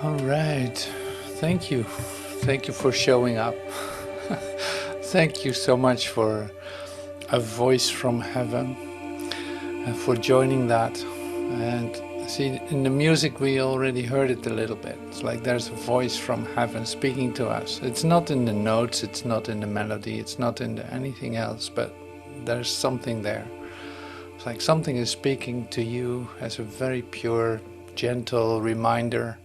All right. Thank you. Thank you for showing up. Thank you so much for a voice from heaven and for joining that. And see, in the music we already heard it a little bit. It's like there's a voice from heaven speaking to us. It's not in the notes, it's not in the melody, it's not in anything else, but there's something there. It's like something is speaking to you as a very pure, gentle reminder.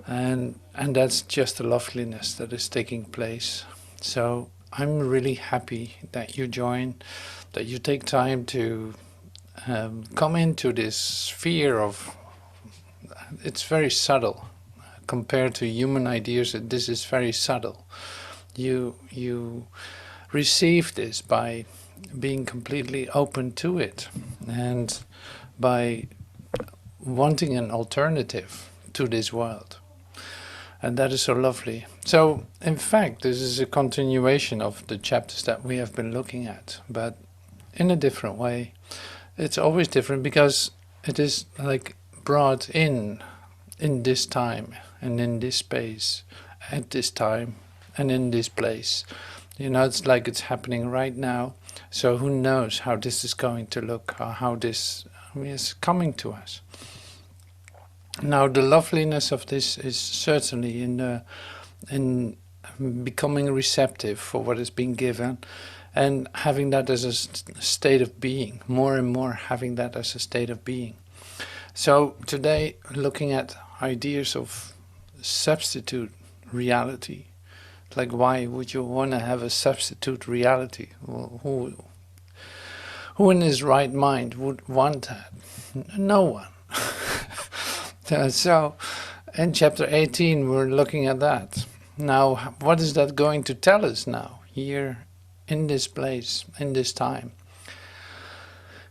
And that's just the loveliness that is taking place. So I'm really happy that you join, that you take time to come into this sphere of, it's very subtle. Compared to human ideas, this is very subtle. You receive this by being completely open to it and by wanting an alternative to this world. And that is so lovely. So, in fact, this is a continuation of the chapters that we have been looking at, but in a different way. It's always different because it is like brought in this time and in this space, at this time and in this place. You know, it's like it's happening right now. So who knows how this is going to look, or how this is coming to us. Now, the loveliness of this is certainly in becoming receptive for what is being given, and having that as a state of being, more and more having that as a state of being. So today, looking at ideas of substitute reality, like why would you want to have a substitute reality? Well, who in his right mind would want that? No one. So, in chapter 18 we're looking at that. Now, what is that going to tell us now, here, in this place, in this time?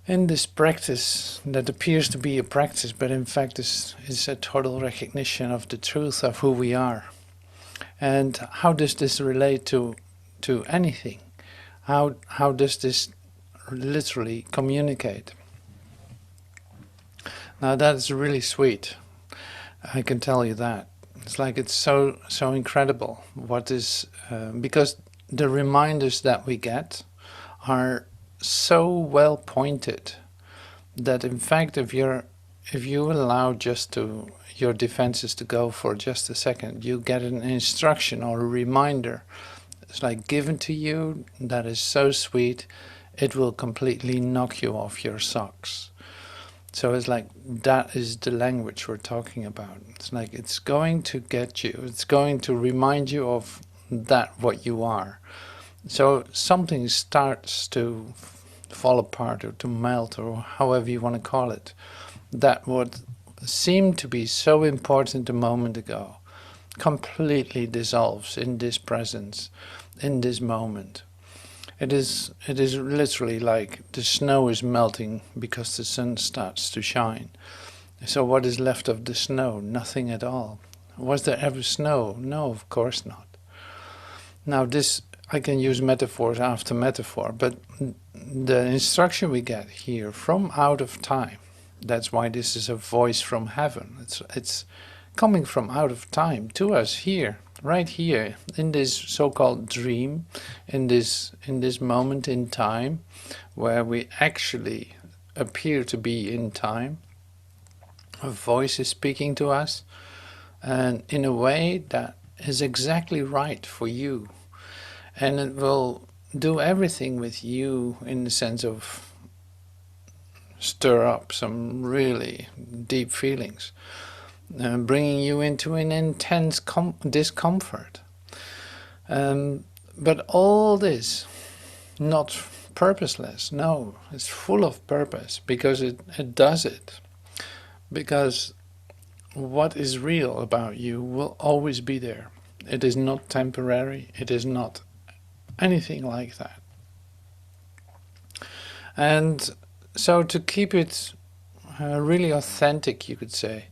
In this practice that appears to be a practice, but in fact is a total recognition of the truth of who we are. And how does this relate to anything? How does this literally communicate? Now that's really sweet. I can tell you that. It's like it's so incredible what is, because the reminders that we get are so well pointed that in fact if you allow just to your defenses to go for just a second, you get an instruction or a reminder. It's like given to you that is so sweet, it will completely knock you off your socks. So it's like that is the language we're talking about. It's like it's going to get you, it's going to remind you of that what you are. So something starts to fall apart or to melt, or however you want to call it. That what seemed to be so important a moment ago completely dissolves in this presence, in this moment. It is literally like the snow is melting because the sun starts to shine. So what is left of the snow? Nothing at all. Was there ever snow? No, of course not. Now this, I can use metaphors after metaphor, but the instruction we get here from out of time, that's why this is a voice from heaven. It's coming from out of time to us here, right here, in this so-called dream, in this moment in time, where we actually appear to be in time. A voice is speaking to us, and in a way that is exactly right for you. And it will do everything with you in the sense of stir up some really deep feelings. Bringing you into an intense discomfort. But all this, not purposeless, no, it's full of purpose, because it does it. Because what is real about you will always be there. It is not temporary, it is not anything like that. And so to keep it really authentic, you could say,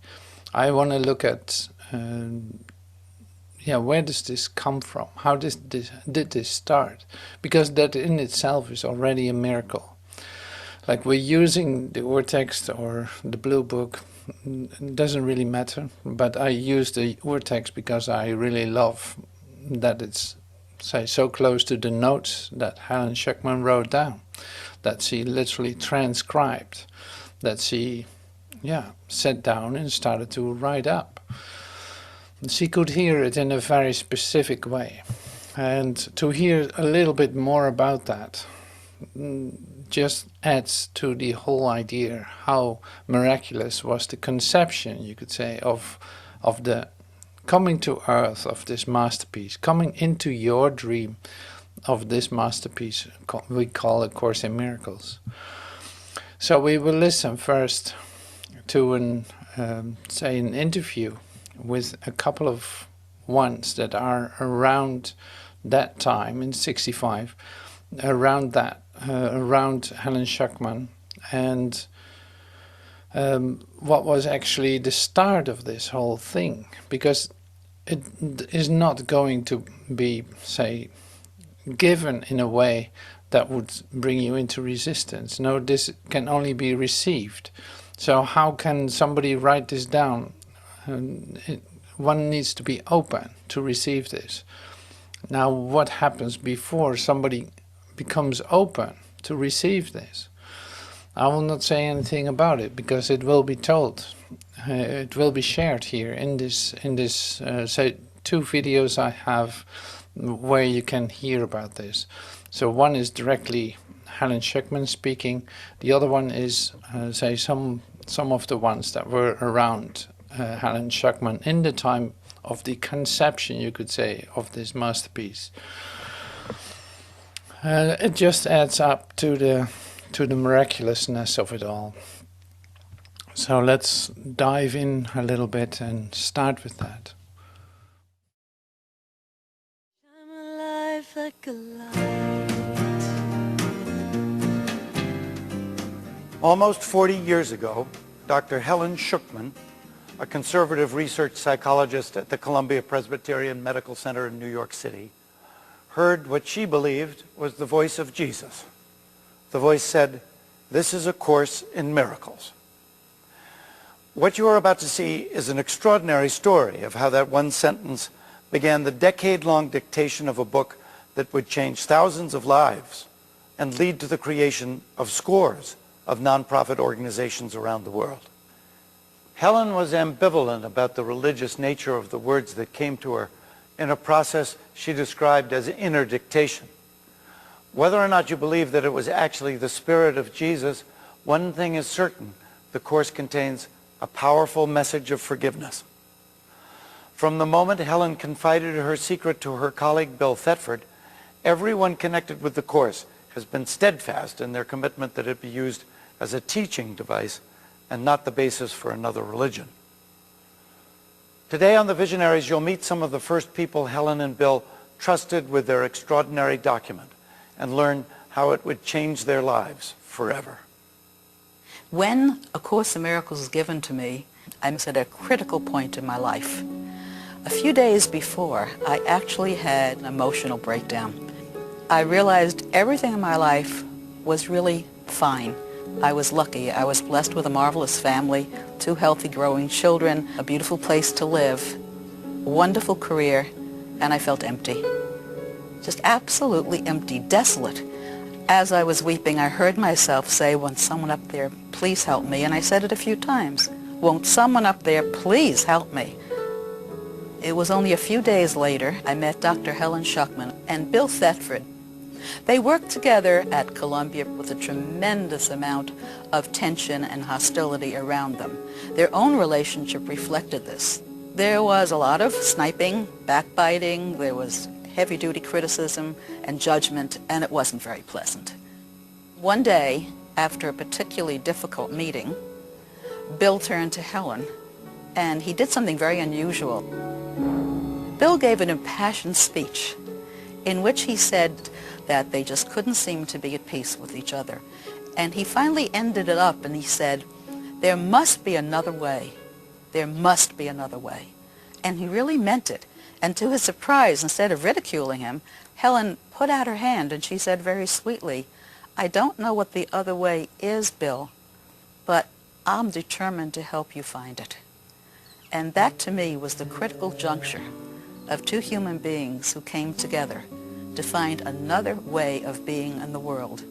I want to look at, where does this come from? How did this start? Because that in itself is already a miracle. Like we're using the Urtext or the Blue Book It doesn't really matter, but I use the Urtext because I really love that it's, say, so close to the notes that Helen Schucman wrote down, that she literally transcribed, that she, yeah, sat down and started to write up. She could hear it in a very specific way. And to hear a little bit more about that just adds to the whole idea how miraculous was the conception, you could say, of the coming to earth of this masterpiece, coming into your dream of this masterpiece we call A Course in Miracles. So we will listen first to an interview with a couple of ones that are around that time in '65, around Helen Schucman, and what was actually the start of this whole thing, because it is not going to be, say, given in a way that would bring you into resistance. No, this can only be received. So how can somebody write this down? One needs to be open to receive this. Now, what happens before somebody becomes open to receive this? I will not say anything about it because it will be told. It will be shared here in this say, 2 videos I have where you can hear about this. So one is directly Helen Schucman speaking. The other one is say some of the ones that were around Helen Schucman in the time of the conception, you could say, of this masterpiece. It just adds up to the miraculousness of it all. So let's dive in a little bit and start with that. I'm alive like a light. Almost 40 years ago, Dr. Helen Schucman, a conservative research psychologist at the Columbia Presbyterian Medical Center in New York City, heard what she believed was the voice of Jesus. The voice said, "This is a course in miracles." What you are about to see is an extraordinary story of how that one sentence began the decade-long dictation of a book that would change thousands of lives and lead to the creation of scores of nonprofit organizations around the world. Helen was ambivalent about the religious nature of the words that came to her in a process she described as inner dictation. Whether or not you believe that it was actually the Spirit of Jesus, one thing is certain: the Course contains a powerful message of forgiveness. From the moment Helen confided her secret to her colleague Bill Thetford, everyone connected with the Course has been steadfast in their commitment that it be used as a teaching device and not the basis for another religion. Today on The Visionaries, you'll meet some of the first people Helen and Bill trusted with their extraordinary document and learn how it would change their lives forever. When A Course in Miracles was given to me, I was at a critical point in my life. A few days before, I actually had an emotional breakdown. I realized everything in my life was really fine. I was lucky. I was blessed with a marvelous family, 2 healthy growing children, a beautiful place to live, a wonderful career, and I felt empty. Just absolutely empty, desolate. As I was weeping, I heard myself say, "Won't someone up there please help me?" And I said it a few times. "Won't someone up there please help me?" It was only a few days later I met Dr. Helen Schucman and Bill Thetford. They worked together at Columbia with a tremendous amount of tension and hostility around them. Their own relationship reflected this. There was a lot of sniping, backbiting, there was heavy-duty criticism and judgment, and it wasn't very pleasant. One day, after a particularly difficult meeting, Bill turned to Helen, and he did something very unusual. Bill gave an impassioned speech in which he said that they just couldn't seem to be at peace with each other. And he finally ended it up and he said, "There must be another way. There must be another way." And he really meant it. And to his surprise, instead of ridiculing him, Helen put out her hand and she said very sweetly, "I don't know what the other way is, Bill, but I'm determined to help you find it. And that to me was the critical juncture of two human beings who came together to find another way of being in the world.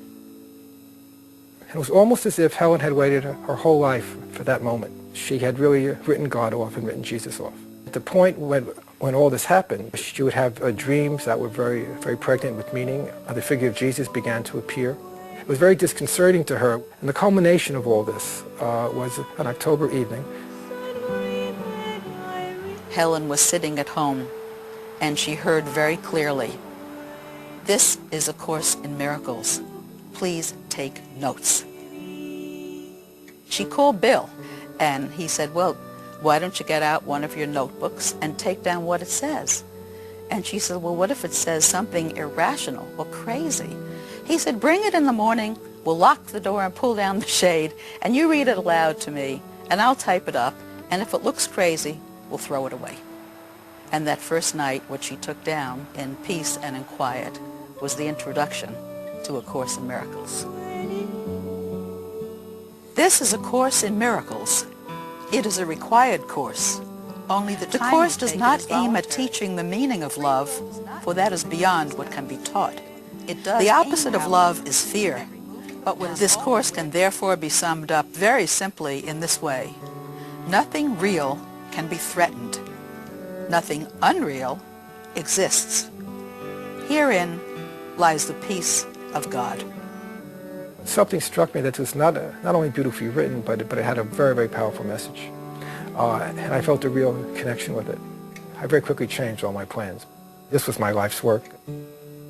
It was almost as if Helen had waited her whole life for that moment. She had really written God off and written Jesus off. At the point when all this happened, she would have dreams that were very, very pregnant with meaning. The figure of Jesus began to appear. It was very disconcerting to her. And the culmination of all this was an October evening. Helen was sitting at home, and she heard very clearly, "This is A Course in Miracles. Please take notes." She called Bill, and he said, "Well, why don't you get out one of your notebooks and take down what it says?" And she said, "Well, what if it says something irrational or crazy?" He said, "Bring it in the morning, we'll lock the door and pull down the shade, and you read it aloud to me, and I'll type it up, and if it looks crazy, we'll throw it away." And that first night, what she took down in peace and in quiet was the introduction to A Course in Miracles. This is A Course in Miracles. It is a required course. Only the course does not aim at teaching the meaning of love, for that is beyond what can be taught. The opposite of love is fear. But this course can therefore be summed up very simply in this way. Nothing real can be threatened. Nothing unreal exists. Herein lies the peace of God. Something struck me that was not only beautifully written, but it had a very, very powerful message. And I felt a real connection with it. I very quickly changed all my plans. This was my life's work.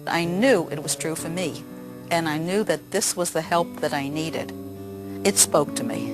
I knew it was true for me, and I knew that this was the help that I needed. It spoke to me.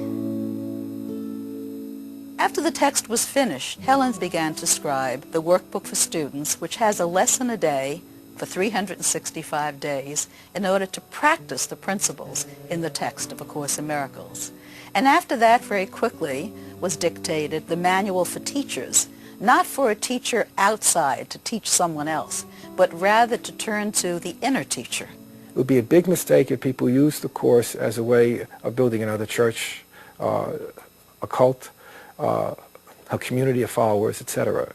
After the text was finished, Helen began to scribe the workbook for students, which has a lesson a day for 365 days in order to practice the principles in the text of A Course in Miracles. And after that, very quickly, was dictated the manual for teachers, not for a teacher outside to teach someone else, but rather to turn to the inner teacher. It would be a big mistake if people use the Course as a way of building another church, a cult, a community of followers, etc.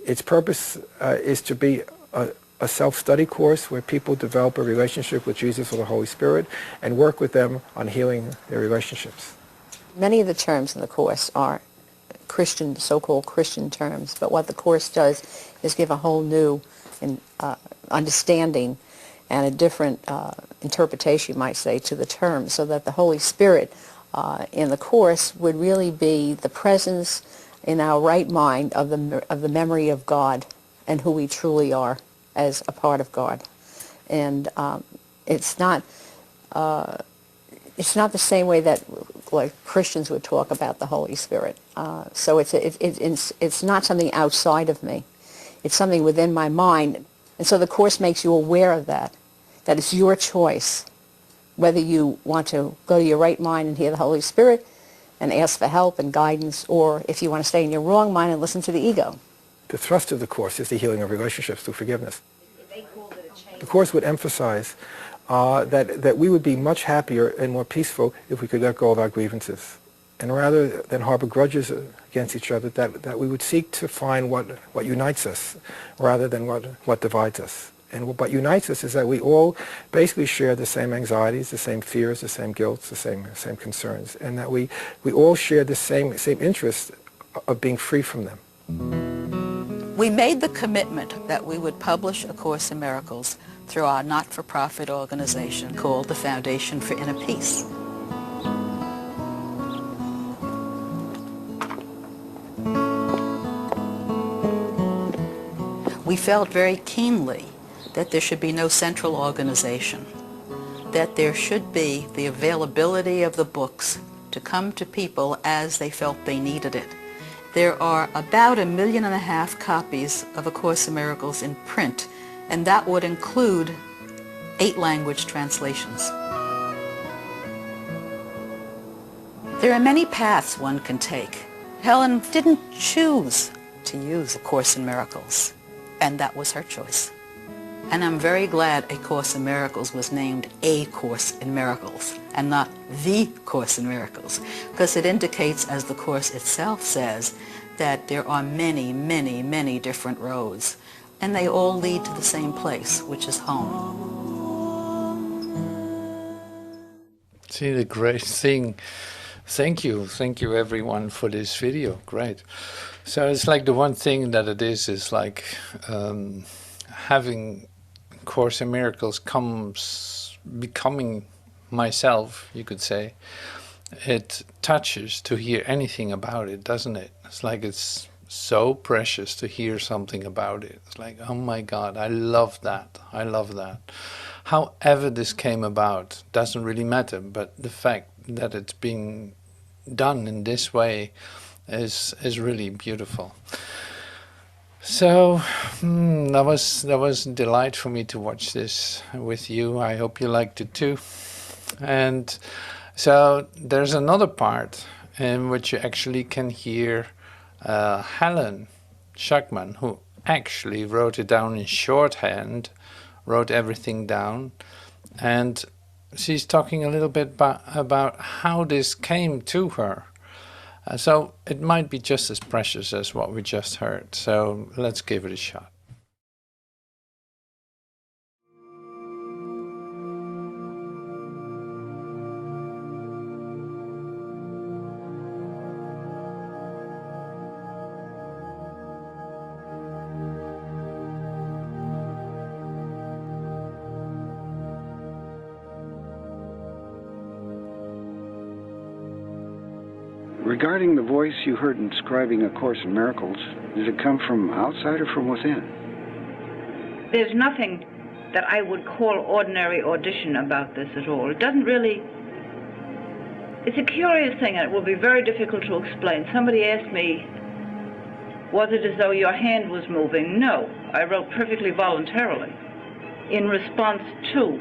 Its purpose is to be a self-study course where people develop a relationship with Jesus or the Holy Spirit and work with them on healing their relationships. Many of the terms in the Course are Christian, so-called Christian terms, but what the Course does is give a whole new understanding and a different interpretation, you might say, to the terms, so that the Holy Spirit in the Course would really be the presence in our right mind of the memory of God and who we truly are as a part of God. And it's not the same way that like Christians would talk about the Holy Spirit. So it's not something outside of me. It's something within my mind. And so the Course makes you aware of that it's your choice whether you want to go to your right mind and hear the Holy Spirit and ask for help and guidance, or if you want to stay in your wrong mind and listen to the ego. The thrust of the Course is the healing of relationships through forgiveness. The Course would emphasize that we would be much happier and more peaceful if we could let go of our grievances. And rather than harbor grudges against each other, that we would seek to find what unites us rather than what divides us. And what unites us is that we all basically share the same anxieties, the same fears, the same guilts, the same concerns, and that we all share the same interest of being free from them. We made the commitment that we would publish A Course in Miracles through our not-for-profit organization called the Foundation for Inner Peace. We felt very keenly that there should be no central organization, that there should be the availability of the books to come to people as they felt they needed it. There are about 1.5 million copies of A Course in Miracles in print, and that would include 8 language translations. There are many paths one can take. Helen didn't choose to use A Course in Miracles, and that was her choice. And I'm very glad A Course in Miracles was named A Course in Miracles and not The Course in Miracles, because it indicates, as the Course itself says, that there are many, many, many different roads, and they all lead to the same place, which is home. See, the great thing, thank you everyone for this video, great. So it's like the one thing that it is like having Course in Miracles becoming myself, you could say. It touches to hear anything about it, doesn't it? It's like it's so precious to hear something about it. It's like, oh my God, I love that, I love that. However this came about doesn't really matter, but the fact that it's being done in this way is really beautiful. So that was a delight for me to watch this with you. I hope you liked it too. And so there's another part in which you actually can hear Helen Schucman, who actually wrote it down in shorthand, wrote everything down, and she's talking a little bit about how this came to her. So it might be just as precious as what we just heard. So let's give it a shot. Regarding the voice you heard in scribing A Course in Miracles, does it come from outside or from within? There's nothing that I would call ordinary audition about this at all. It doesn't really... It's a curious thing, and it will be very difficult to explain. Somebody asked me, was it as though your hand was moving? No, I wrote perfectly voluntarily. In response to,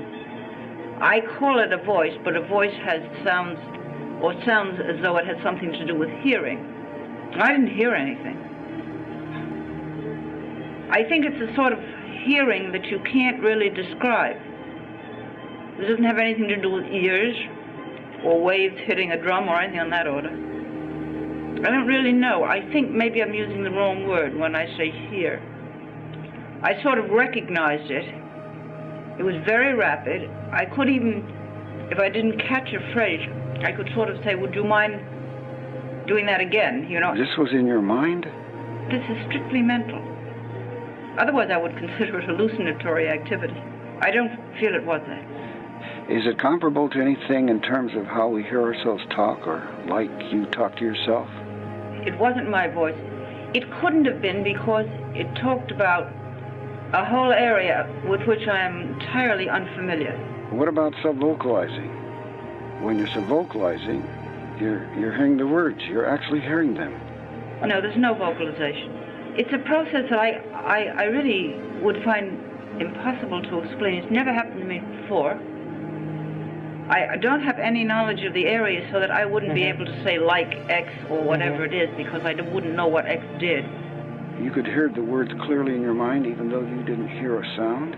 I call it a voice, but a voice has sounds as though it had something to do with hearing. I didn't hear anything. I think it's a sort of hearing that you can't really describe. It doesn't have anything to do with ears or waves hitting a drum or anything on that order. I don't really know. I think maybe I'm using the wrong word when I say hear. I sort of recognized it. It was very rapid. I could even, if I didn't catch a phrase, I could sort of say, would you mind doing that again, you know? This was in your mind? This is strictly mental. Otherwise, I would consider it hallucinatory activity. I don't feel it was that. Is it comparable to anything in terms of how we hear ourselves talk, or like you talk to yourself? It wasn't my voice. It couldn't have been, because it talked about a whole area with which I am entirely unfamiliar. What about subvocalizing? When you're subvocalizing, you're hearing the words. You're actually hearing them. No, there's no vocalization. It's a process that I really would find impossible to explain. It's never happened to me before. I don't have any knowledge of the area, so that I wouldn't be able to say like X or whatever it is, because I wouldn't know what X did. You could hear the words clearly in your mind, even though you didn't hear a sound?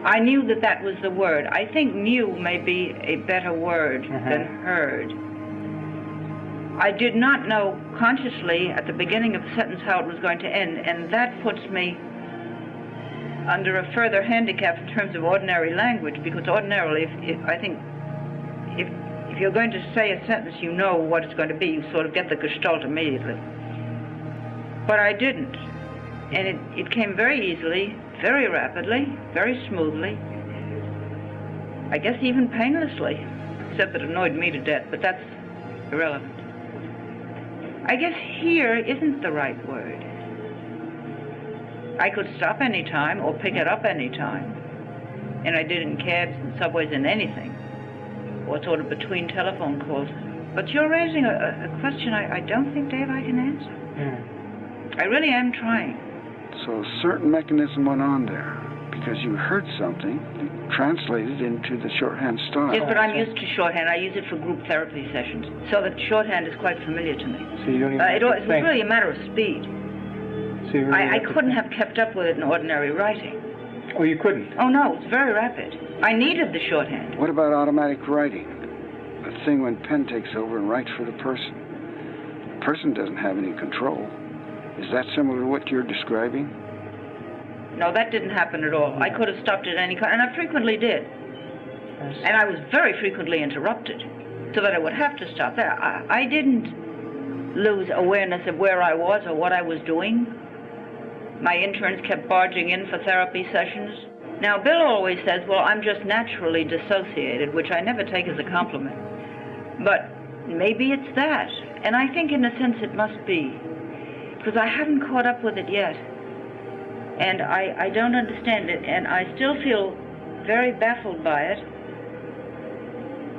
I knew that that was the word. I think knew may be a better word than heard. I did not know consciously at the beginning of the sentence how it was going to end, and that puts me under a further handicap in terms of ordinary language, because ordinarily, I think if you're going to say a sentence, you know what it's going to be. You sort of get the gestalt immediately. But I didn't. And it came very easily, very rapidly, very smoothly, I guess even painlessly, except that it annoyed me to death, but that's irrelevant. I guess here isn't the right word. I could stop any time or pick it up any time, and I did in cabs and subways and anything, or sort of between telephone calls. But you're raising a question I don't think, Dave, I can answer. I really am trying. So a certain mechanism went on there, because you heard something, you translated into the shorthand style. Yes, but I'm used to shorthand. I use it for group therapy sessions, so that shorthand is quite familiar to me. So you don't even it was really a matter of speed. So you really I couldn't have kept up with it in ordinary writing. Oh, you couldn't? Oh, no, it's very rapid. I needed the shorthand. What about automatic writing? A thing when pen takes over and writes for the person. The person doesn't have any control. Is that similar to what you're describing? No, that didn't happen at all. I could have stopped at any time, and I frequently did. And I was very frequently interrupted, so that I would have to stop there. I didn't lose awareness of where I was or what I was doing. My interns kept barging in for therapy sessions. Now, Bill always says, well, I'm just naturally dissociated, which I never take as a compliment. But maybe it's that. And I think in a sense it must be, because I haven't caught up with it yet. And I don't understand it, and I still feel very baffled by it.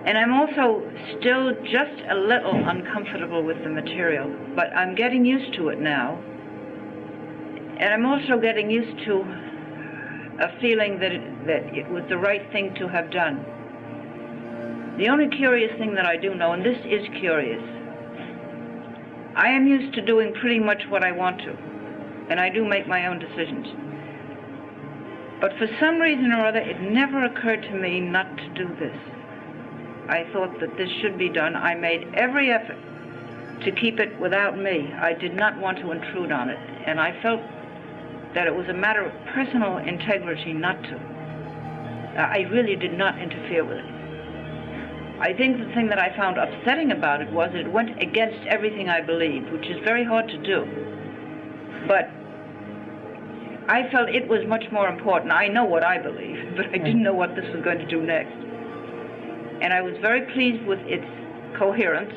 And I'm also still just a little uncomfortable with the material, but I'm getting used to it now. And I'm also getting used to a feeling that it was the right thing to have done. The only curious thing that I do know, and this is curious, I am used to doing pretty much what I want to, and I do make my own decisions. But for some reason or other, it never occurred to me not to do this. I thought that this should be done. I made every effort to keep it without me. I did not want to intrude on it, and I felt that it was a matter of personal integrity not to. I really did not interfere with it. I think the thing that I found upsetting about it was it went against everything I believed, which is very hard to do. But I felt it was much more important. I know what I believe, but I didn't know what this was going to do next. And I was very pleased with its coherence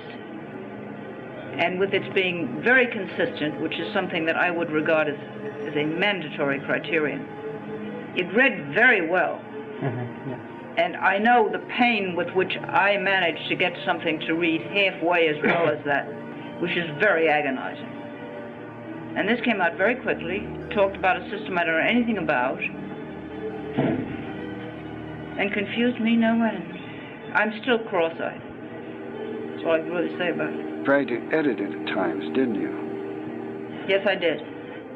and with its being very consistent, which is something that I would regard as a mandatory criterion. It read very well. And I know the pain with which I managed to get something to read halfway as well as that, which is very agonizing. And this came out very quickly, talked about a system I don't know anything about, and confused me no end. I'm still cross-eyed. That's all I can really say about it. Tried to edit it at times, didn't you? Yes, I did.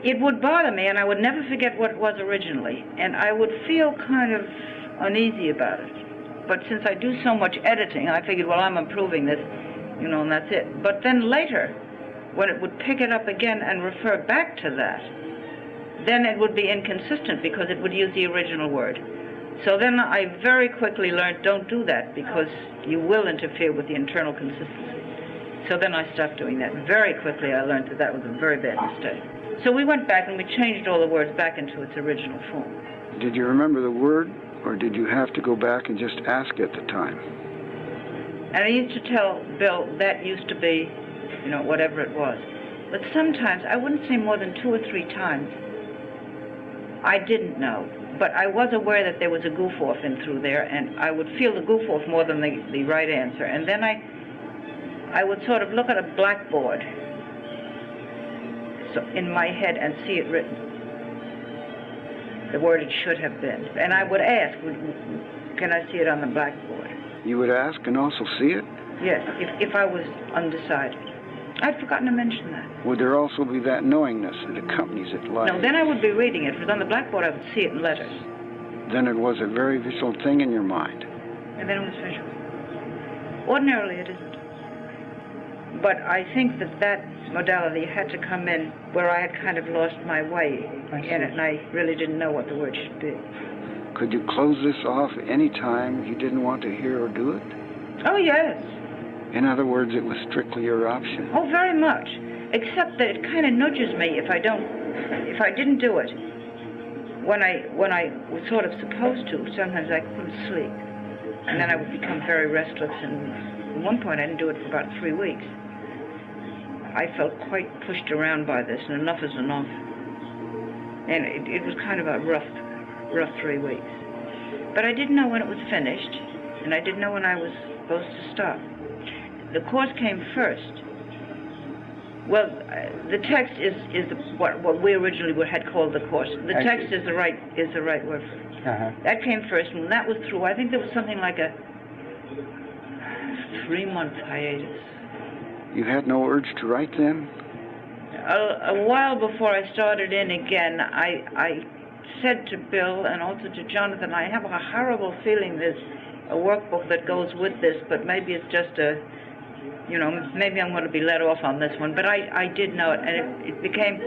It would bother me, and I would never forget what it was originally, and I would feel kind of uneasy about it. But since I do so much editing, I figured, well, I'm improving this, you know, and that's it. But then later, when it would pick it up again and refer back to that, then it would be inconsistent because it would use the original word. So then I very quickly learned, don't do that because you will interfere with the internal consistency. So then I stopped doing that. Very quickly I learned that that was a very bad mistake. So we went back and we changed all the words back into its original form. Did you remember the word, or did you have to go back and just ask at the time? And I used to tell Bill that used to be, you know, whatever it was. But sometimes, I wouldn't say more than 2 or 3 times, I didn't know. But I was aware that there was a goof-off in through there, and I would feel the goof-off more than the right answer. And then I would sort of look at a blackboard in my head and see it written, the word it should have been. And I would ask, can I see it on the blackboard? You would ask and also see it? Yes, if I was undecided. I'd forgotten to mention that. Would there also be that knowingness that accompanies it live? No, then I would be reading it. If it was on the blackboard, I would see it in letters. Then it was a very visual thing in your mind. And then it was visual. Ordinarily, it isn't. But I think that modality had to come in where I had kind of lost my way in it, and I really didn't know what the word should be. Could you close this off any time you didn't want to hear or do it? Oh, yes. In other words, it was strictly your option. Oh, very much. Except that it kind of nudges me if I didn't do it. When I was sort of supposed to, sometimes I couldn't sleep. And then I would become very restless, and at one point I didn't do it for about 3 weeks. I felt quite pushed around by this, and enough is enough. And it was kind of a rough 3 weeks. But I didn't know when it was finished, and I didn't know when I was supposed to stop. The course came first. Well, the text is what we originally had called the course. The text is the right word for it. That came first, and when that was through, I think there was something like a 3-month hiatus. You had no urge to write then? A while before I started in again, I said to Bill and also to Jonathan, I have a horrible feeling there's a workbook that goes with this, but maybe it's just a, you know, maybe I'm going to be let off on this one. But I did know it, and it became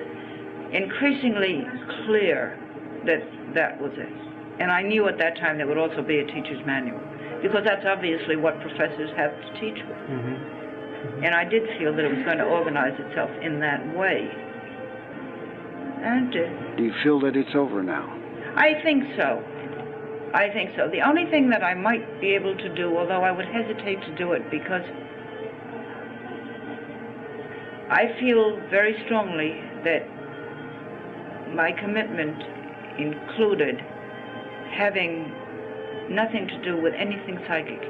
increasingly clear that that was it. And I knew at that time there would also be a teacher's manual, because that's obviously what professors have to teach with. And I did feel that it was going to organize itself in that way. And it did. Do you feel that it's over now? I think so. I think so. The only thing that I might be able to do, although I would hesitate to do it because I feel very strongly that my commitment included having nothing to do with anything psychic.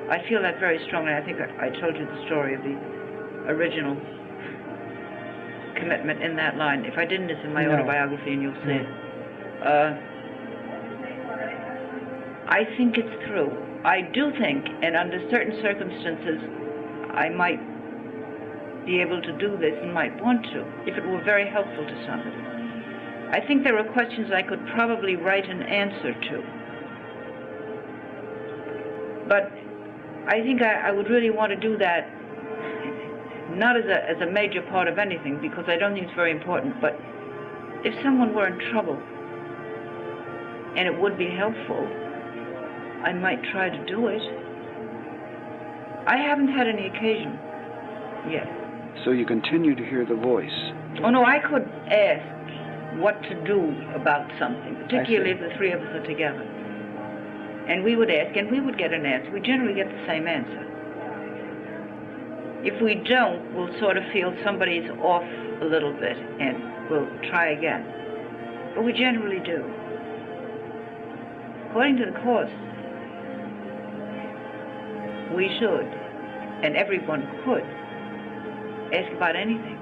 I feel that very strongly. I think I told you the story of the original commitment in that line. If I didn't, it's in my autobiography and you'll see it. I think it's through. I do think, and under certain circumstances, I might be able to do this and might want to, if it were very helpful to somebody. I think there are questions I could probably write an answer to. But I think I would really want to do that, not as a major part of anything, because I don't think it's very important, but if someone were in trouble and it would be helpful, I might try to do it. I haven't had any occasion yet. So you continue to hear the voice? Oh no, I could ask what to do about something, particularly if the three of us are together. And we would ask, and we would get an answer. We generally get the same answer. If we don't, we'll sort of feel somebody's off a little bit, and we'll try again. But we generally do. According to the Course, we should, and everyone could, ask about anything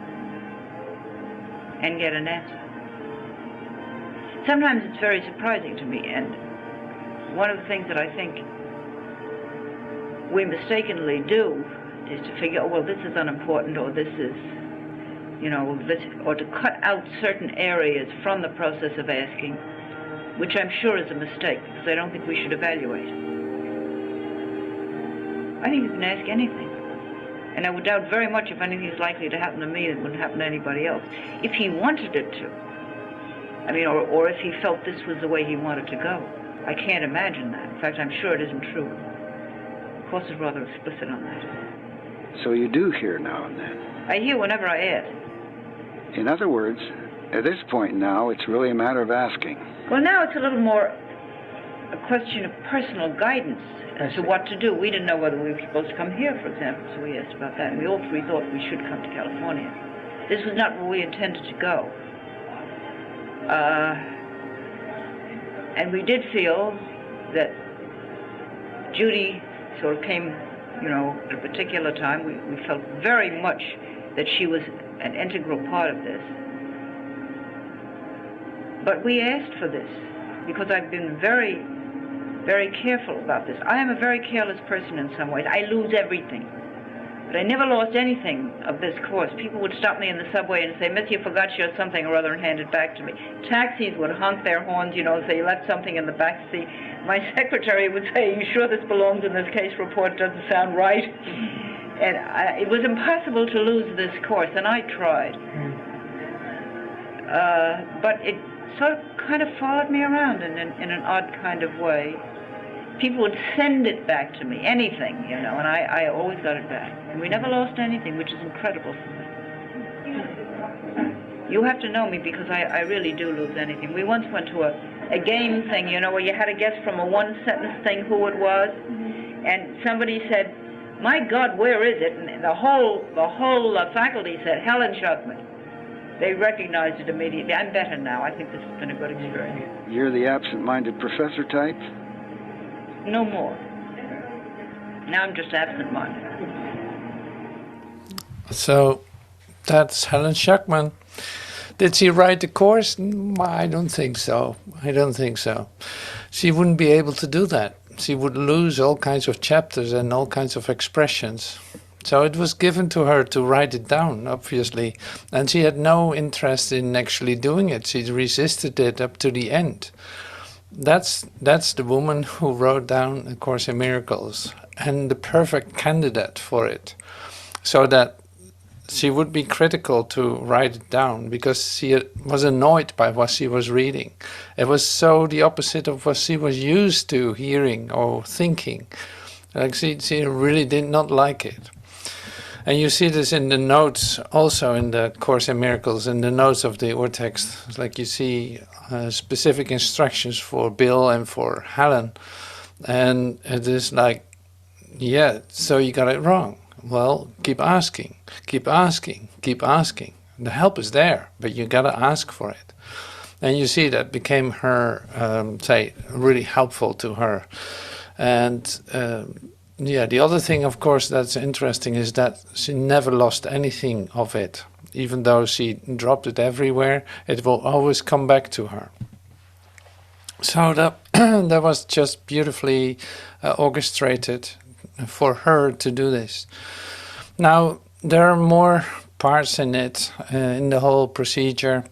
and get an answer. Sometimes it's very surprising to me, and one of the things that I think we mistakenly do is to figure, oh, well, this is unimportant, or this is, you know, this, or to cut out certain areas from the process of asking, which I'm sure is a mistake, because I don't think we should evaluate. I think you can ask anything. And I would doubt very much if anything is likely to happen to me that wouldn't happen to anybody else. If he wanted it to. I mean, or if he felt this was the way he wanted to go. I can't imagine that. In fact, I'm sure it isn't true. The Course is rather explicit on that. So you do hear now and then? I hear whenever I ask. In other words, at this point now, it's really a matter of asking. Well, now it's a little more a question of personal guidance as to what to do. We didn't know whether we were supposed to come here, for example, so we asked about that. And we all three thought we should come to California. This was not where we intended to go. And we did feel that Judy sort of came, you know, at a particular time. We felt very much that she was an integral part of this. But we asked for this because I've been very, very careful about this. I am a very careless person in some ways. I lose everything. But I never lost anything of this course. People would stop me in the subway and say, Miss, you forgot your something or other, and hand it back to me. Taxis would honk their horns, you know, say you left something in the back seat. My secretary would say, are you sure this belongs in this case report? Doesn't sound right. And it was impossible to lose this course, and I tried. But it sort of kind of followed me around in an odd kind of way. People would send it back to me, anything, you know, and I always got it back. And we never lost anything, which is incredible for me. You have to know me because I really do lose anything. We once went to a game thing, you know, where you had to guess from a one-sentence thing who it was, and somebody said, my God, where is it? And the whole faculty said, Helen Schucman. They recognized it immediately. I'm better now. I think this has been a good experience. You're the absent-minded professor type? No more. Now I'm just absent-minded. So that's Helen Schucman. Did she write the course? I don't think so. I don't think so. She wouldn't be able to do that. She would lose all kinds of chapters and all kinds of expressions. So it was given to her to write it down, obviously, and she had no interest in actually doing it. She resisted it up to the end. That's the woman who wrote down A Course in Miracles, and the perfect candidate for it, so that she would be critical to write it down, because she was annoyed by what she was reading. It was so the opposite of what she was used to hearing or thinking. Like she really did not like it. And you see this in the notes, also in the Course in Miracles, in the notes of the Urtext. It's like you see specific instructions for Bill and for Helen. And it is like, yeah, so you got it wrong. Well, keep asking, keep asking, keep asking. The help is there, but you got to ask for it. And you see that became her, say, really helpful to her. And yeah, the other thing, of course, that's interesting is that she never lost anything of it. Even though she dropped it everywhere, it will always come back to her. So that, that was just beautifully orchestrated for her to do this. Now, there are more parts in it, in the whole procedure.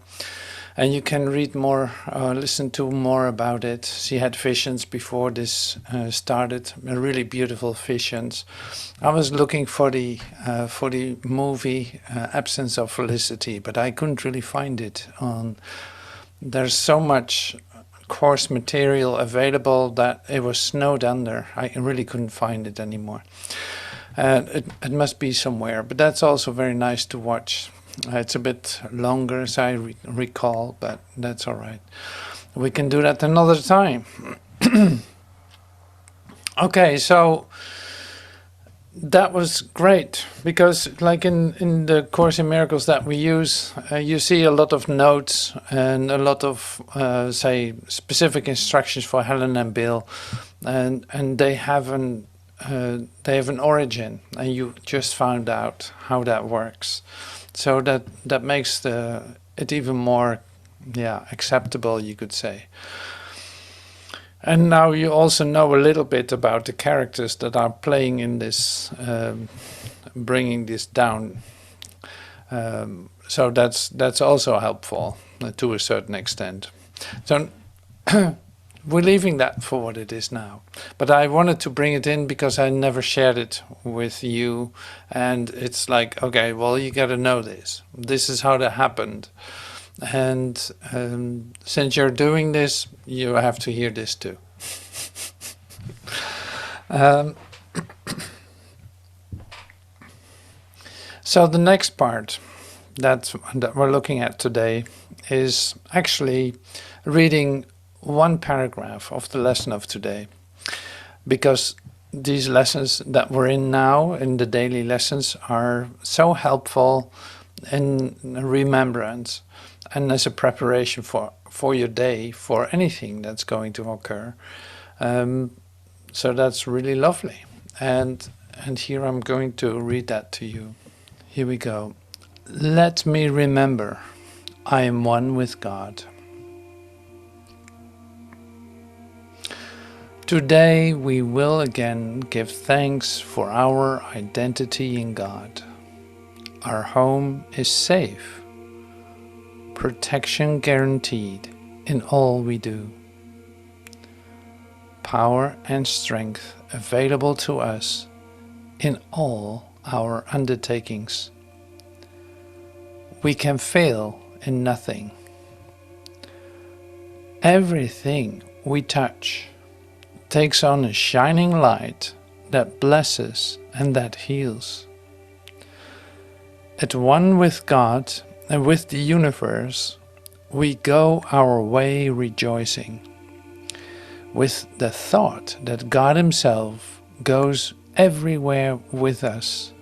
And you can read more, listen to more about it. She had visions before this started, really beautiful visions. I was looking for the movie Absence of Felicity, but I couldn't really find it. There's so much course material available that it was snowed under. I really couldn't find it anymore. It must be somewhere, but that's also very nice to watch. It's a bit longer, as I recall, but that's all right. We can do that another time. Okay, so that was great, because like in the Course in Miracles that we use, you see a lot of notes and a lot of, say, specific instructions for Helen and Bill, and they have an origin, and you just found out how that works. So that makes it even more, acceptable, you could say. And now you also know a little bit about the characters that are playing in this, bringing this down. So that's also helpful to a certain extent. So we're leaving that for what it is now. But I wanted to bring it in because I never shared it with you. And it's like, okay, well, you got to know this. This is how that happened. And since you're doing this, you have to hear this too. So the next part that we're looking at today is actually reading one paragraph of the lesson of today, because these lessons that we're in now, in the daily lessons, are so helpful in remembrance and as a preparation for your day, for anything that's going to occur. So that's really lovely. And here I'm going to read that to you. Here we go. Let me remember, I am one with God. Today we will again give thanks for our identity in God. Our home is safe, protection guaranteed in all we do. Power and strength available to us in all our undertakings. We can fail in nothing. Everything we touch takes on a shining light that blesses and that heals. At one with God and with the universe, we go our way rejoicing, with the thought that God Himself goes everywhere with us.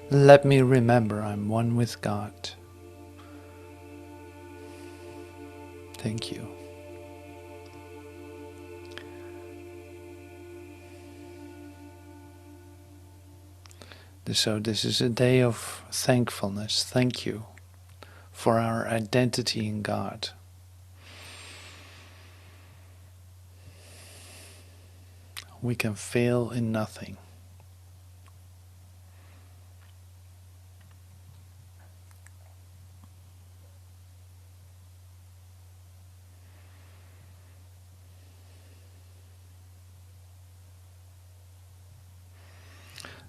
Let me remember I'm one with God. Thank you. So this is a day of thankfulness. Thank you for our identity in God. We can fail in nothing.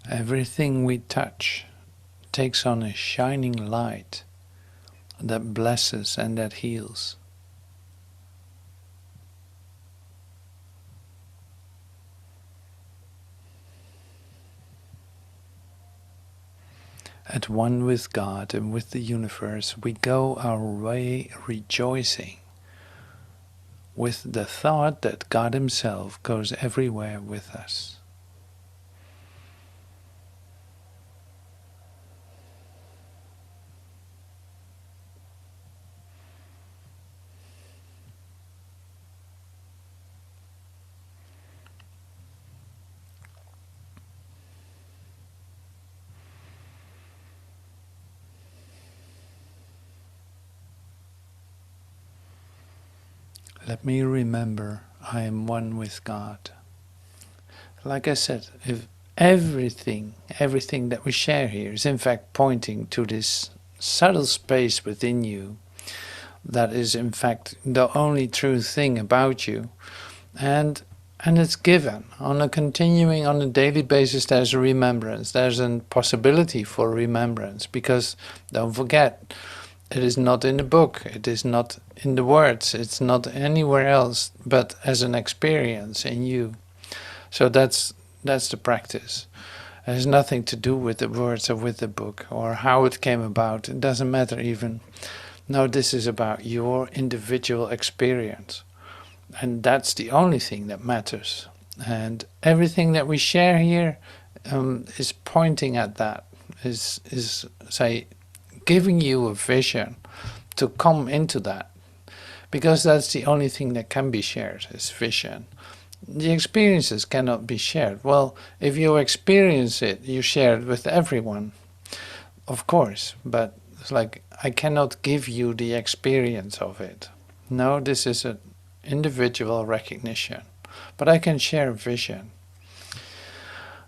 Everything we touch takes on a shining light that blesses and that heals. At one with God and with the universe, we go our way rejoicing, with the thought that God Himself goes everywhere with us. Let me remember I am one with God. Like I said, if everything that we share here is in fact pointing to this subtle space within you that is in fact the only true thing about you, and it's given on a daily basis. There's a remembrance, there's a possibility for remembrance, because don't forget, it is not in the book, it is not in the words, it's not anywhere else but as an experience in you. So that's the practice. It has nothing to do with the words or with the book or how it came about. It doesn't matter even. No, this is about your individual experience. And that's the only thing that matters. And everything that we share here is pointing at that, is say, giving you a vision to come into that. Because that's the only thing that can be shared, is vision. The experiences cannot be shared. Well, if you experience it, you share it with everyone, of course, but it's like, I cannot give you the experience of it. No, this is an individual recognition, but I can share vision.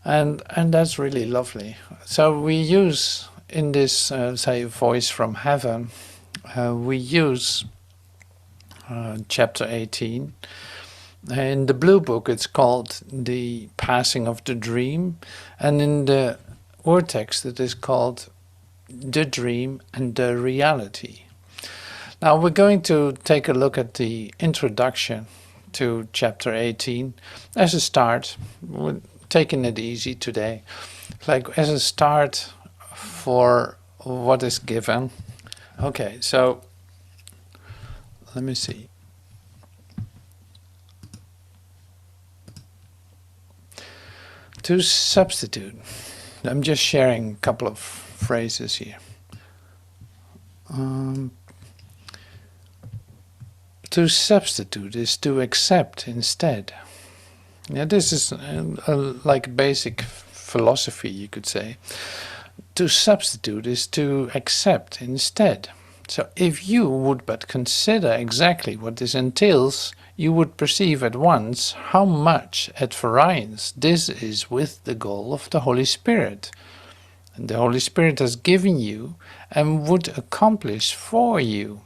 And that's really lovely. So we use, in this, say, voice from heaven, we use chapter 18. In the blue book it's called The Passing of the Dream, and in the Urtext it is called The Dream and the Reality. Now we're going to take a look at the introduction to chapter 18 as a start. We're taking it easy today, like as a start for what is given. Okay, so let me see. To substitute, I'm just sharing a couple of phrases here. To substitute is to accept instead. Now this is like basic philosophy, you could say. To substitute is to accept instead. So if you would but consider exactly what this entails, you would perceive at once how much at variance this is with the goal of the Holy Spirit. And the Holy Spirit has given you and would accomplish for you.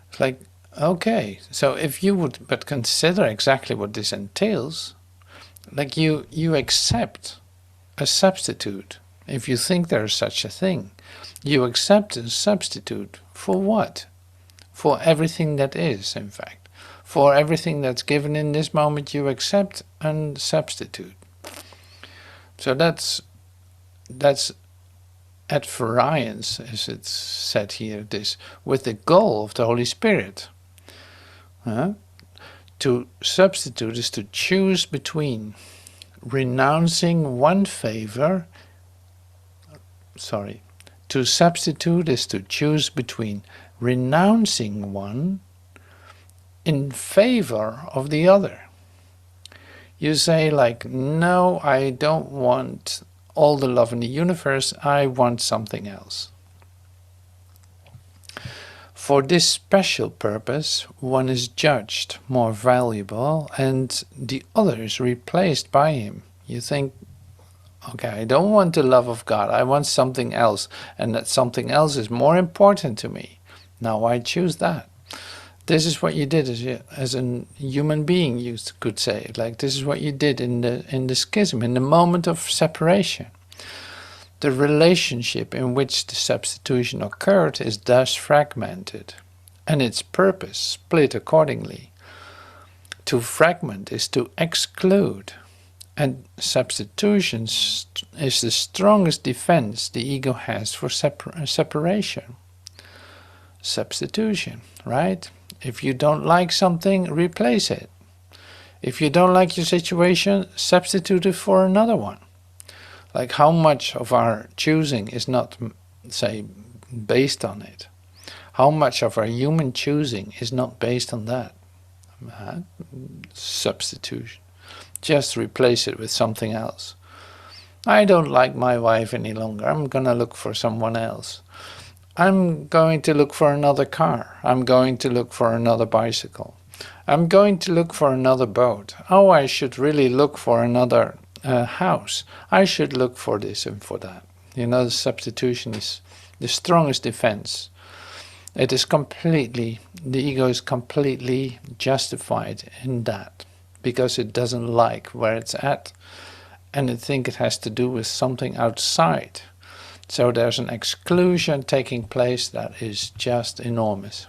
It's like, okay, so if you would but consider exactly what this entails, like you accept a substitute. If you think there is such a thing, you accept a substitute for what? For everything that is, in fact. For everything that's given in this moment, you accept a substitute. So that's at variance, as it's said here, this, with the goal of the Holy Spirit. To substitute is to choose between renouncing one favor. To substitute is to choose between renouncing one in favor of the other. You say like, no, I don't want all the love in the universe, I want something else. For this special purpose, one is judged more valuable and the other is replaced by him. You think, okay, I don't want the love of God, I want something else, and that something else is more important to me. Now I choose that. This is what you did as a human being, you could say. Like, this is what you did in the schism, in the moment of separation. The relationship in which the substitution occurred is thus fragmented, and its purpose split accordingly. To fragment is to exclude, and substitution is the strongest defense the ego has for separation. Substitution, right? If you don't like something, replace it. If you don't like your situation, substitute it for another one. Like, how much of our choosing is not, say, based on it? How much of our human choosing is not based on that? Substitution. Just replace it with something else. I don't like my wife any longer. I'm going to look for someone else. I'm going to look for another car. I'm going to look for another bicycle. I'm going to look for another boat. Oh, I should really look for another house. I should look for this and for that. You know, the substitution is the strongest defense. It is completely, the ego is completely justified in that, because it doesn't like where it's at, and it thinks it has to do with something outside. So there's an exclusion taking place that is just enormous.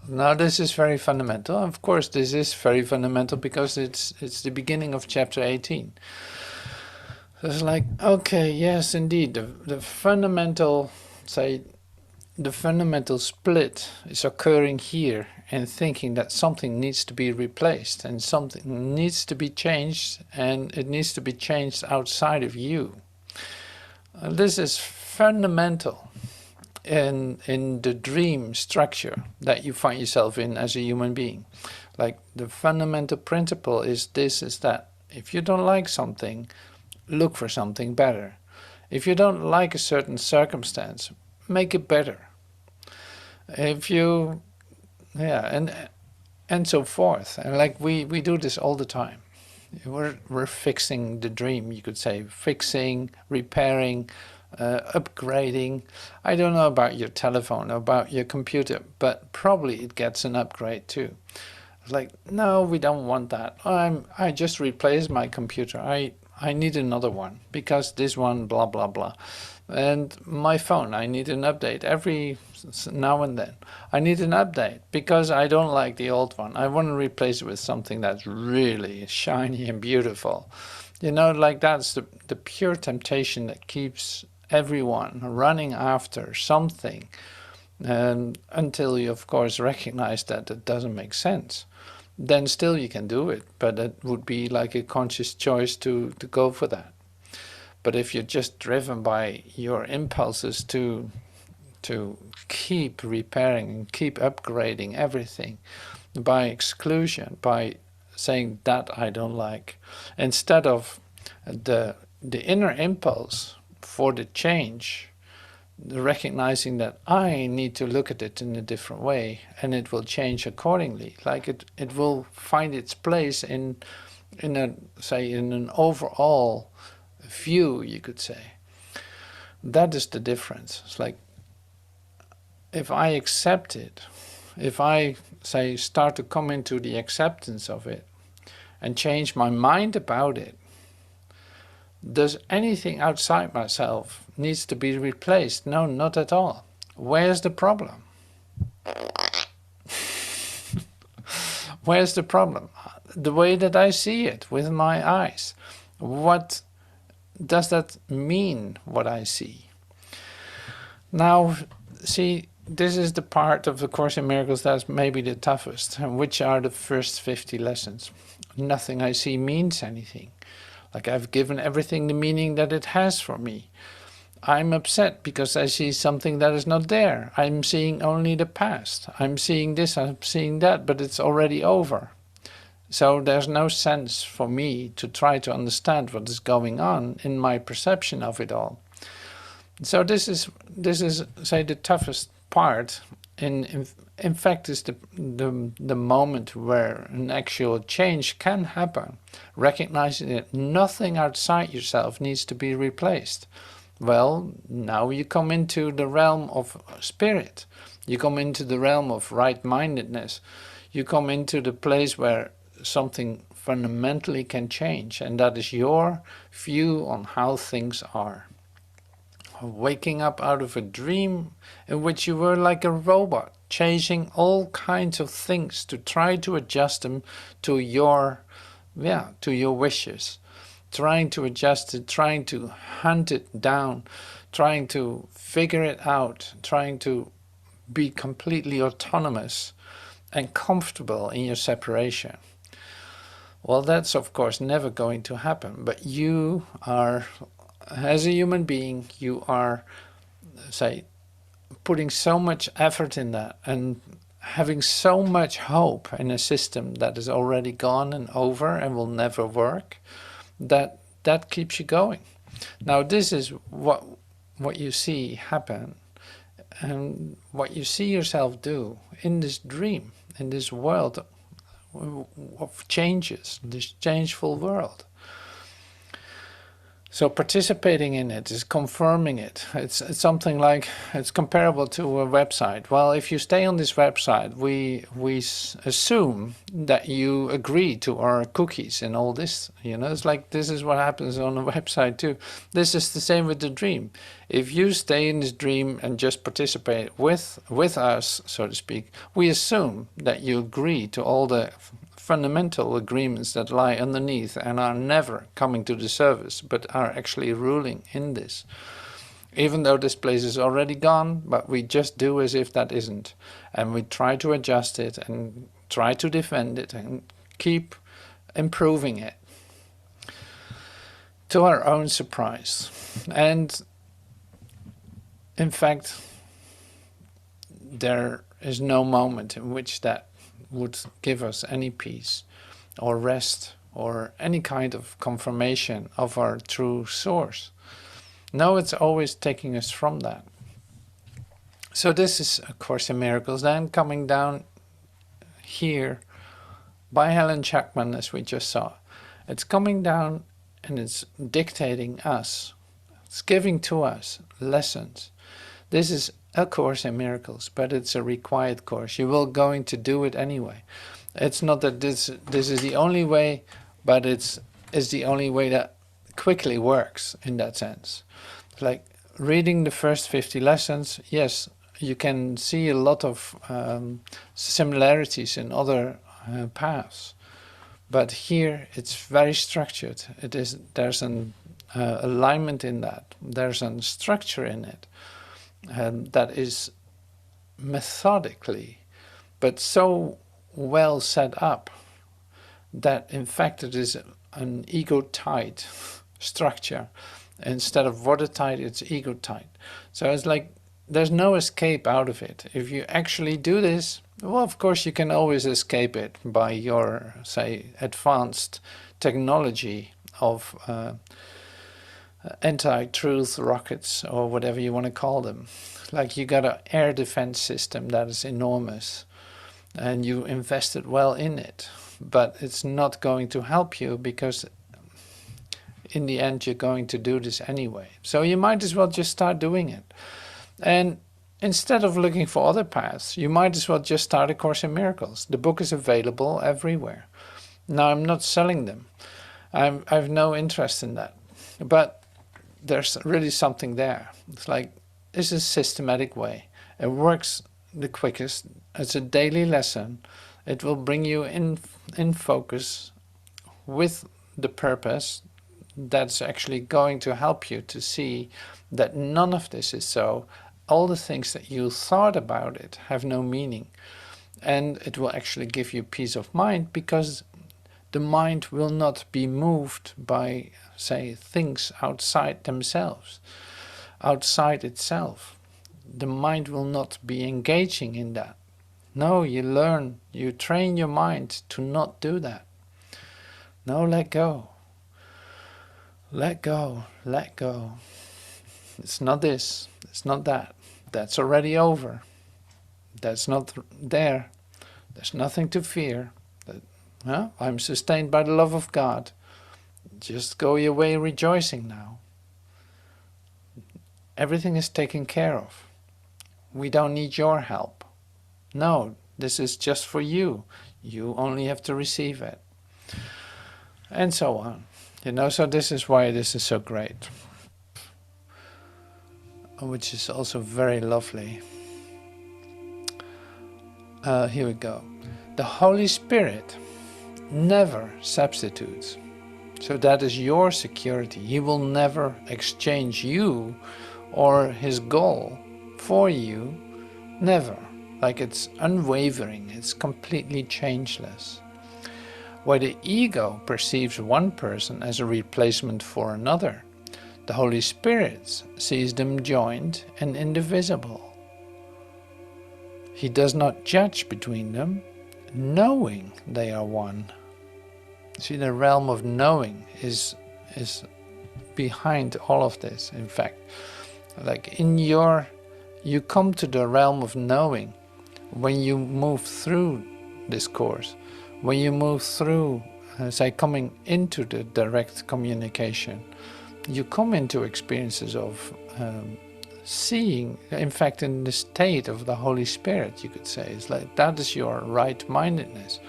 Now this is very fundamental. Of course this is very fundamental because it's the beginning of chapter 18. It's like, okay, yes indeed, the fundamental, say, the fundamental split is occurring here, and thinking that something needs to be replaced and something needs to be changed, and it needs to be changed outside of you. This is fundamental in the dream structure that you find yourself in as a human being. Like, the fundamental principle is this, is that if you don't like something, look for something better. If you don't like a certain circumstance, make it better. If you, and so forth. And like we do this all the time. We're fixing the dream, you could say, fixing, repairing, upgrading. I don't know about your telephone, about your computer, but probably it gets an upgrade too. It's like, no, we don't want that. I just replaced my computer. I need another one because this one, blah, blah, blah. And my phone, I need an update every now and then. I need an update because I don't like the old one. I want to replace it with something that's really shiny and beautiful. You know, like that's the pure temptation that keeps everyone running after something, and until you, of course, recognize that it doesn't make sense. Then still you can do it, but it would be like a conscious choice to go for that. But if you're just driven by your impulses to keep repairing and keep upgrading everything by exclusion, by saying that I don't like, instead of the inner impulse for the change, recognizing that I need to look at it in a different way and it will change accordingly. Like it will find its place in an overall view, you could say. That is the difference. It's like, if I accept it, if I say start to come into the acceptance of it and change my mind about it, does anything outside myself needs to be replaced? No, not at all. Where's the problem? Where's the problem? The way that I see it with my eyes. What does that mean, what I see? Now, see, this is the part of the Course in Miracles that's maybe the toughest, which are the first 50 lessons. Nothing I see means anything. Like, I've given everything the meaning that it has for me. I'm upset because I see something that is not there. I'm seeing only the past. I'm seeing this, I'm seeing that, but it's already over. So there's no sense for me to try to understand what is going on in my perception of it all. So this is say, the toughest part. In fact, is the moment where an actual change can happen, recognizing that nothing outside yourself needs to be replaced. Well, now you come into the realm of spirit, You come into the realm of right-mindedness. You come into the place where something fundamentally can change, and that is your view on how things are. Waking up out of a dream in which you were like a robot, chasing all kinds of things to try to adjust them to your wishes, trying to adjust it, trying to hunt it down, trying to figure it out, trying to be completely autonomous and comfortable in your separation. Well, that's of course never going to happen, but you are, as a human being, you are, say, putting so much effort in that and having so much hope in a system that is already gone and over and will never work, that keeps you going. Now this is what you see happen and what you see yourself do in this dream, in this world of changes, this changeful world. So participating in it is confirming it. It's something like, it's comparable to a website. Well, if you stay on this website, we assume that you agree to our cookies and all this. You know, it's like this is what happens on a website too. This is the same with the dream. If you stay in this dream and just participate with us, so to speak, we assume that you agree to all the fundamental agreements that lie underneath and are never coming to the surface, but are actually ruling in this. Even though this place is already gone, but we just do as if that isn't. And we try to adjust it and try to defend it and keep improving it. To our own surprise. And in fact, there is no moment in which that would give us any peace or rest or any kind of confirmation of our true source. No, it's always taking us from that. So this is A Course in Miracles, then coming down here by Helen Schucman, as we just saw. It's coming down and it's dictating us. It's giving to us lessons. This is A Course in Miracles, but it's a required course. You will going to do it anyway. It's not that this is the only way, but it's the only way that quickly works in that sense. Like reading the first 50 lessons, yes, you can see a lot of similarities in other paths, but here it's very structured. There's an alignment in that. There's a structure in it. That is methodically, but so well set up that in fact it is an ego-tight structure. Instead of watertight, it's ego-tight. So it's like there's no escape out of it. If you actually do this, well, of course you can always escape it by your, say, advanced technology of anti-truth rockets or whatever you want to call them. Like you got an air defense system that is enormous and you invested well in it, but it's not going to help you because in the end you're going to do this anyway. So you might as well just start doing it. And instead of looking for other paths, you might as well just start A Course in Miracles. The book is available everywhere. Now I'm not selling them. I've no interest in that. But there's really something there. It's like, this is a systematic way. It works the quickest. It's a daily lesson. It will bring you in focus with the purpose that's actually going to help you to see that none of this is so. All the things that you thought about it have no meaning. And it will actually give you peace of mind because the mind will not be moved by, say, things outside themselves, outside itself. The mind will not be engaging in that. No, you train your mind to not do that. No, let go. Let go, let go. It's not this, it's not that. That's already over. That's not there. There's nothing to fear. I'm sustained by the love of God. Just go your way rejoicing now. Everything is taken care of. we don't need your help. No, this is just for you. You only have to receive it. And so on. So this is why this is so great. Which is also very lovely. Here we go. The Holy Spirit never substitutes. So that is your security. He will never exchange you or his goal for you. Never. Like, it's unwavering. It's completely changeless. Where the ego perceives one person as a replacement for another, the Holy Spirit sees them joined and indivisible. He does not judge between them, knowing they are one. See, the realm of knowing is behind all of this. In fact, like you come to the realm of knowing when you move through this course, when you move through, say, coming into the direct communication, you come into experiences of seeing, in fact, in the state of the Holy Spirit, you could say. It's like, that is your right-mindedness.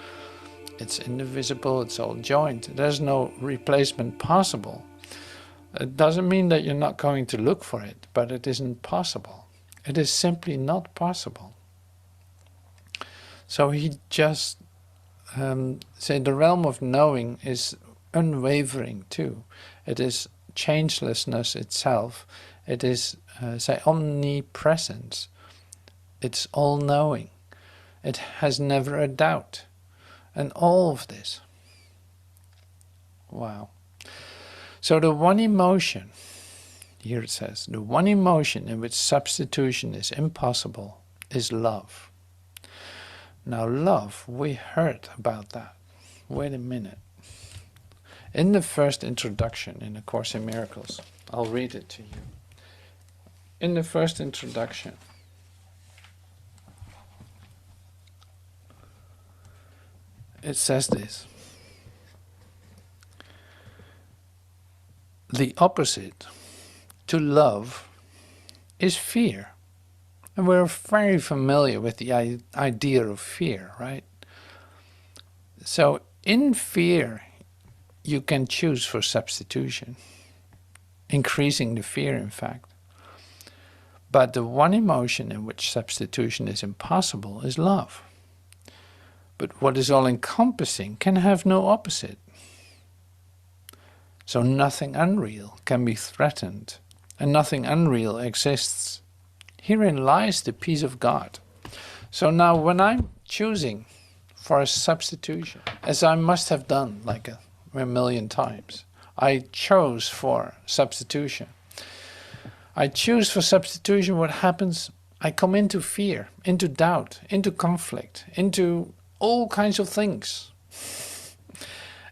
It's indivisible, it's all joined. There's no replacement possible. It doesn't mean that you're not going to look for it, but it isn't possible. It is simply not possible. So he just say the realm of knowing is unwavering too. It is changelessness itself. It is, say, omnipresence. It's all-knowing. It has never a doubt. And all of this. Wow. So the one emotion, here it says, the one emotion in which substitution is impossible is love. Now love, we heard about that. Wait a minute. In the first introduction in A Course in Miracles, I'll read it to you. In the first introduction, it says this: the opposite to love is fear. And we're very familiar with the idea of fear, right? So in fear, you can choose for substitution, increasing the fear, in fact. But the one emotion in which substitution is impossible is love. But what is all-encompassing can have no opposite. So nothing unreal can be threatened, and nothing unreal exists. Herein lies the peace of God. So now when I'm choosing for a substitution, as I must have done like a million times, I chose for substitution. I choose for substitution. What happens? I come into fear, into doubt, into conflict, into all kinds of things.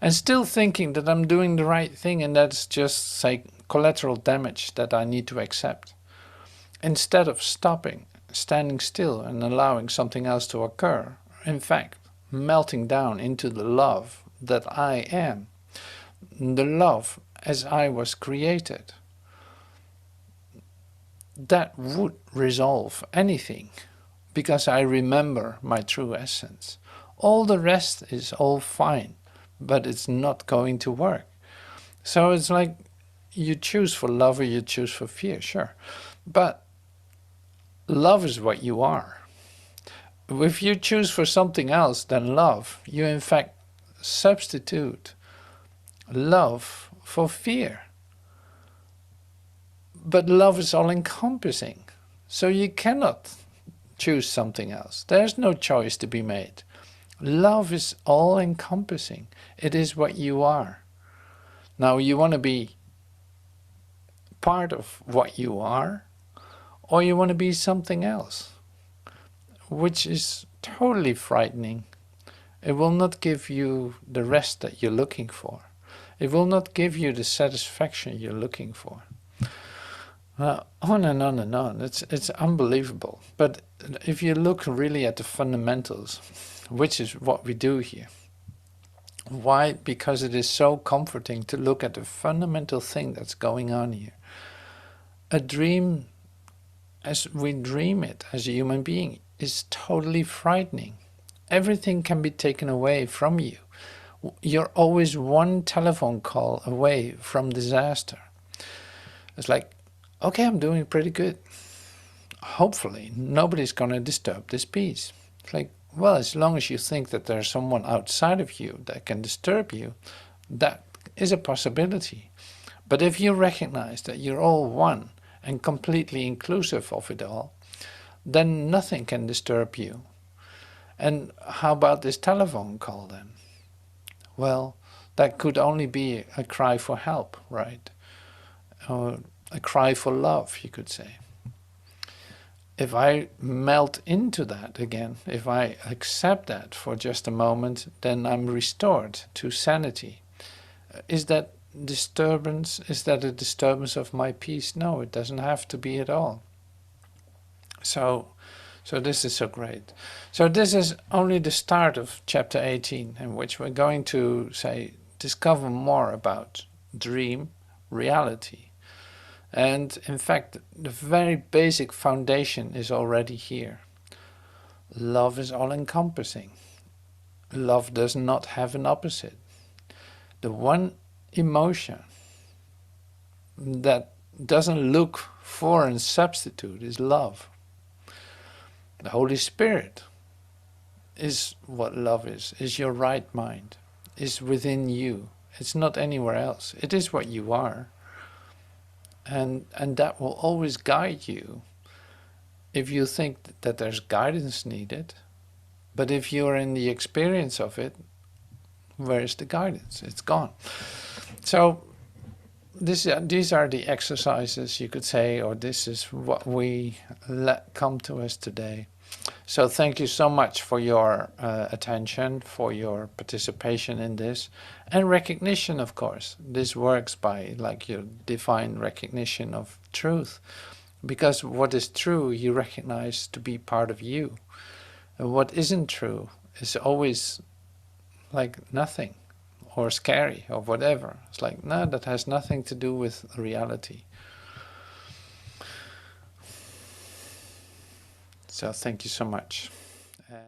And still thinking that I'm doing the right thing, and that's just, say, collateral damage that I need to accept. Instead of stopping, standing still and allowing something else to occur, in fact, melting down into the love that I am, the love as I was created, that would resolve anything, because I remember my true essence. All the rest is all fine, but it's not going to work. So it's like you choose for love or you choose for fear, sure. But love is what you are. If you choose for something else than love, you in fact substitute love for fear. But love is all-encompassing, so you cannot choose something else. There's no choice to be made. Love is all-encompassing. It is what you are. Now, you want to be part of what you are, or you want to be something else, which is totally frightening. It will not give you the rest that you're looking for. It will not give you the satisfaction you're looking for. On and on and on. It's unbelievable. But if you look really at the fundamentals, which is what we do here. Why? Because it is so comforting to look at the fundamental thing that's going on here. A dream as we dream it as a human being is totally frightening. Everything can be taken away from you. You're always one telephone call away from disaster. It's like, okay, I'm doing pretty good. Hopefully, nobody's going to disturb this peace. It's like, well, as long as you think that there's someone outside of you that can disturb you, that is a possibility. But if you recognize that you're all one and completely inclusive of it all, then nothing can disturb you. And how about this telephone call then? Well, that could only be a cry for help, right? Or a cry for love, you could say. If I melt into that again, if I accept that for just a moment, then I'm restored to sanity. Is that disturbance? Is that a disturbance of my peace? No, it doesn't have to be at all. So this is so great. So this is only the start of chapter 18, in which we're going to discover more about dream, reality. And in fact, the very basic foundation is already here. Love is all-encompassing. Love does not have an opposite. The one emotion that doesn't look for a substitute is love. The Holy Spirit is what love is your right mind, is within you. It's not anywhere else. It is what you are. And that will always guide you if you think that there's guidance needed. But if you're in the experience of it, where is the guidance? It's gone. So these are the exercises, you could say, or this is what we let come to us today. So thank you so much for your attention, for your participation in this, and recognition, of course. This works by your divine recognition of truth, because what is true you recognize to be part of you, and what isn't true is always like nothing, or scary, or whatever. It's like, no, that has nothing to do with reality. So thank you so much. And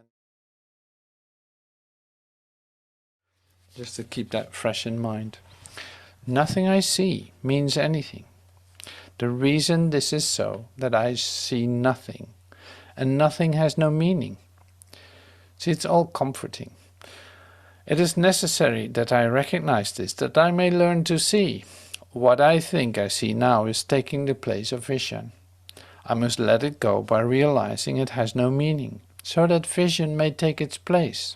just to keep that fresh in mind. Nothing I see means anything. The reason this is so, that I see nothing, and nothing has no meaning. See, it's all comforting. It is necessary that I recognize this, that I may learn to see. What I think I see now is taking the place of vision. I must let it go by realizing it has no meaning, so that vision may take its place.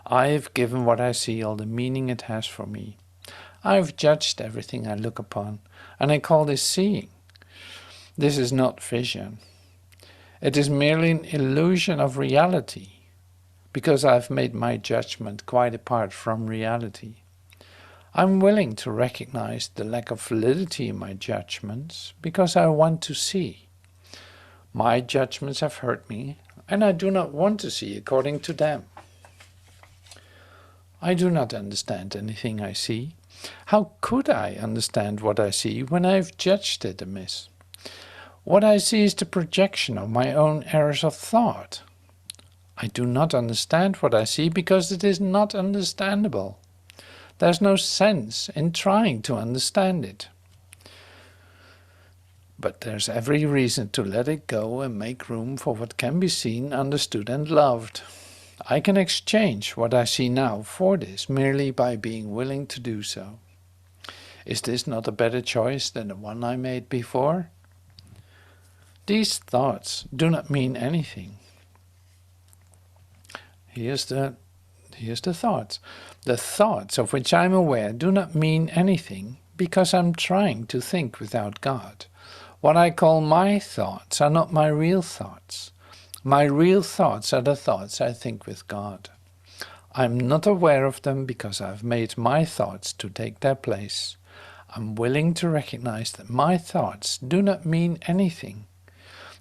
I have given what I see all the meaning it has for me. I have judged everything I look upon, and I call this seeing. This is not vision. It is merely an illusion of reality, because I have made my judgment quite apart from reality. I am willing to recognize the lack of validity in my judgments, because I want to see. My judgments have hurt me, and I do not want to see according to them. I do not understand anything I see. How could I understand what I see when I have judged it amiss? What I see is the projection of my own errors of thought. I do not understand what I see because it is not understandable. There's no sense in trying to understand it. But there's every reason to let it go and make room for what can be seen, understood and loved. I can exchange what I see now for this merely by being willing to do so. Is this not a better choice than the one I made before? These thoughts do not mean anything. Here's the thoughts. The thoughts of which I am aware do not mean anything because I'm trying to think without God. What I call my thoughts are not my real thoughts. My real thoughts are the thoughts I think with God. I'm not aware of them because I've made my thoughts to take their place. I'm willing to recognize that my thoughts do not mean anything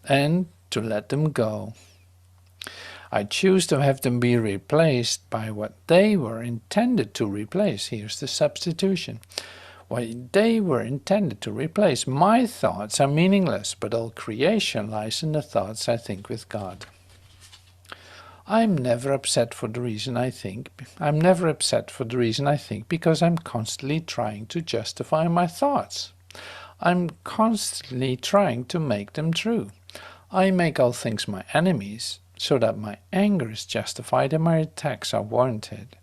and to let them go. I choose to have them be replaced by what they were intended to replace. Here's the substitution. Why, they were intended to replace. My thoughts are meaningless, but all creation lies in the thoughts I think with God. I'm never upset for the reason I think. I'm never upset for the reason I think because I'm constantly trying to justify my thoughts. I'm constantly trying to make them true. I make all things my enemies, so that my anger is justified and my attacks are warranted.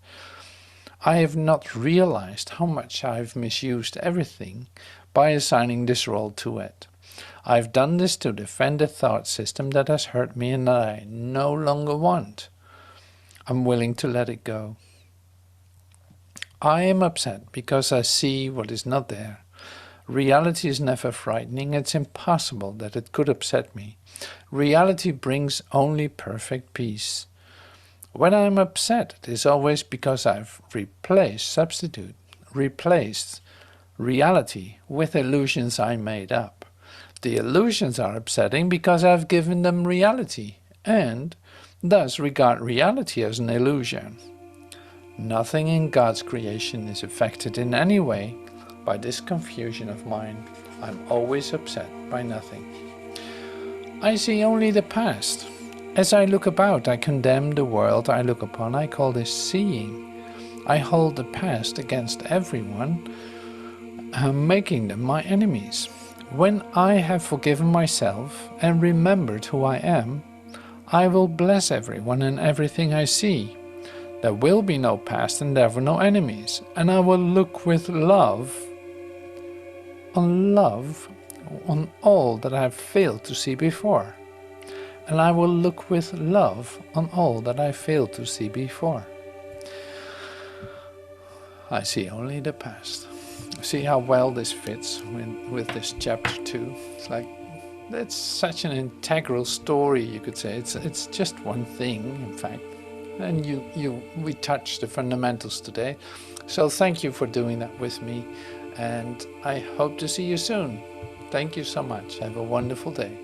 I have not realized how much I've misused everything by assigning this role to it. I've done this to defend a thought system that has hurt me and that I no longer want. I'm willing to let it go. I am upset because I see what is not there. Reality is never frightening. It's impossible that it could upset me. Reality brings only perfect peace. When I'm upset, it is always because I've replaced reality with illusions I made up. The illusions are upsetting because I've given them reality, and thus regard reality as an illusion. Nothing in God's creation is affected in any way by this confusion of mine. I'm always upset by nothing. I see only the past. As I look about, I condemn the world I look upon. I call this seeing. I hold the past against everyone, making them my enemies. When I have forgiven myself and remembered who I am, I will bless everyone and everything I see. There will be no past and therefore no enemies, and I will look with love on all that I have failed to see before. And I will look with love on all that I failed to see before. I see only the past. See how well this fits with this chapter 2. It's like, it's such an integral story, you could say. It's just one thing, in fact. And we touched the fundamentals today. So thank you for doing that with me. And I hope to see you soon. Thank you so much. Have a wonderful day.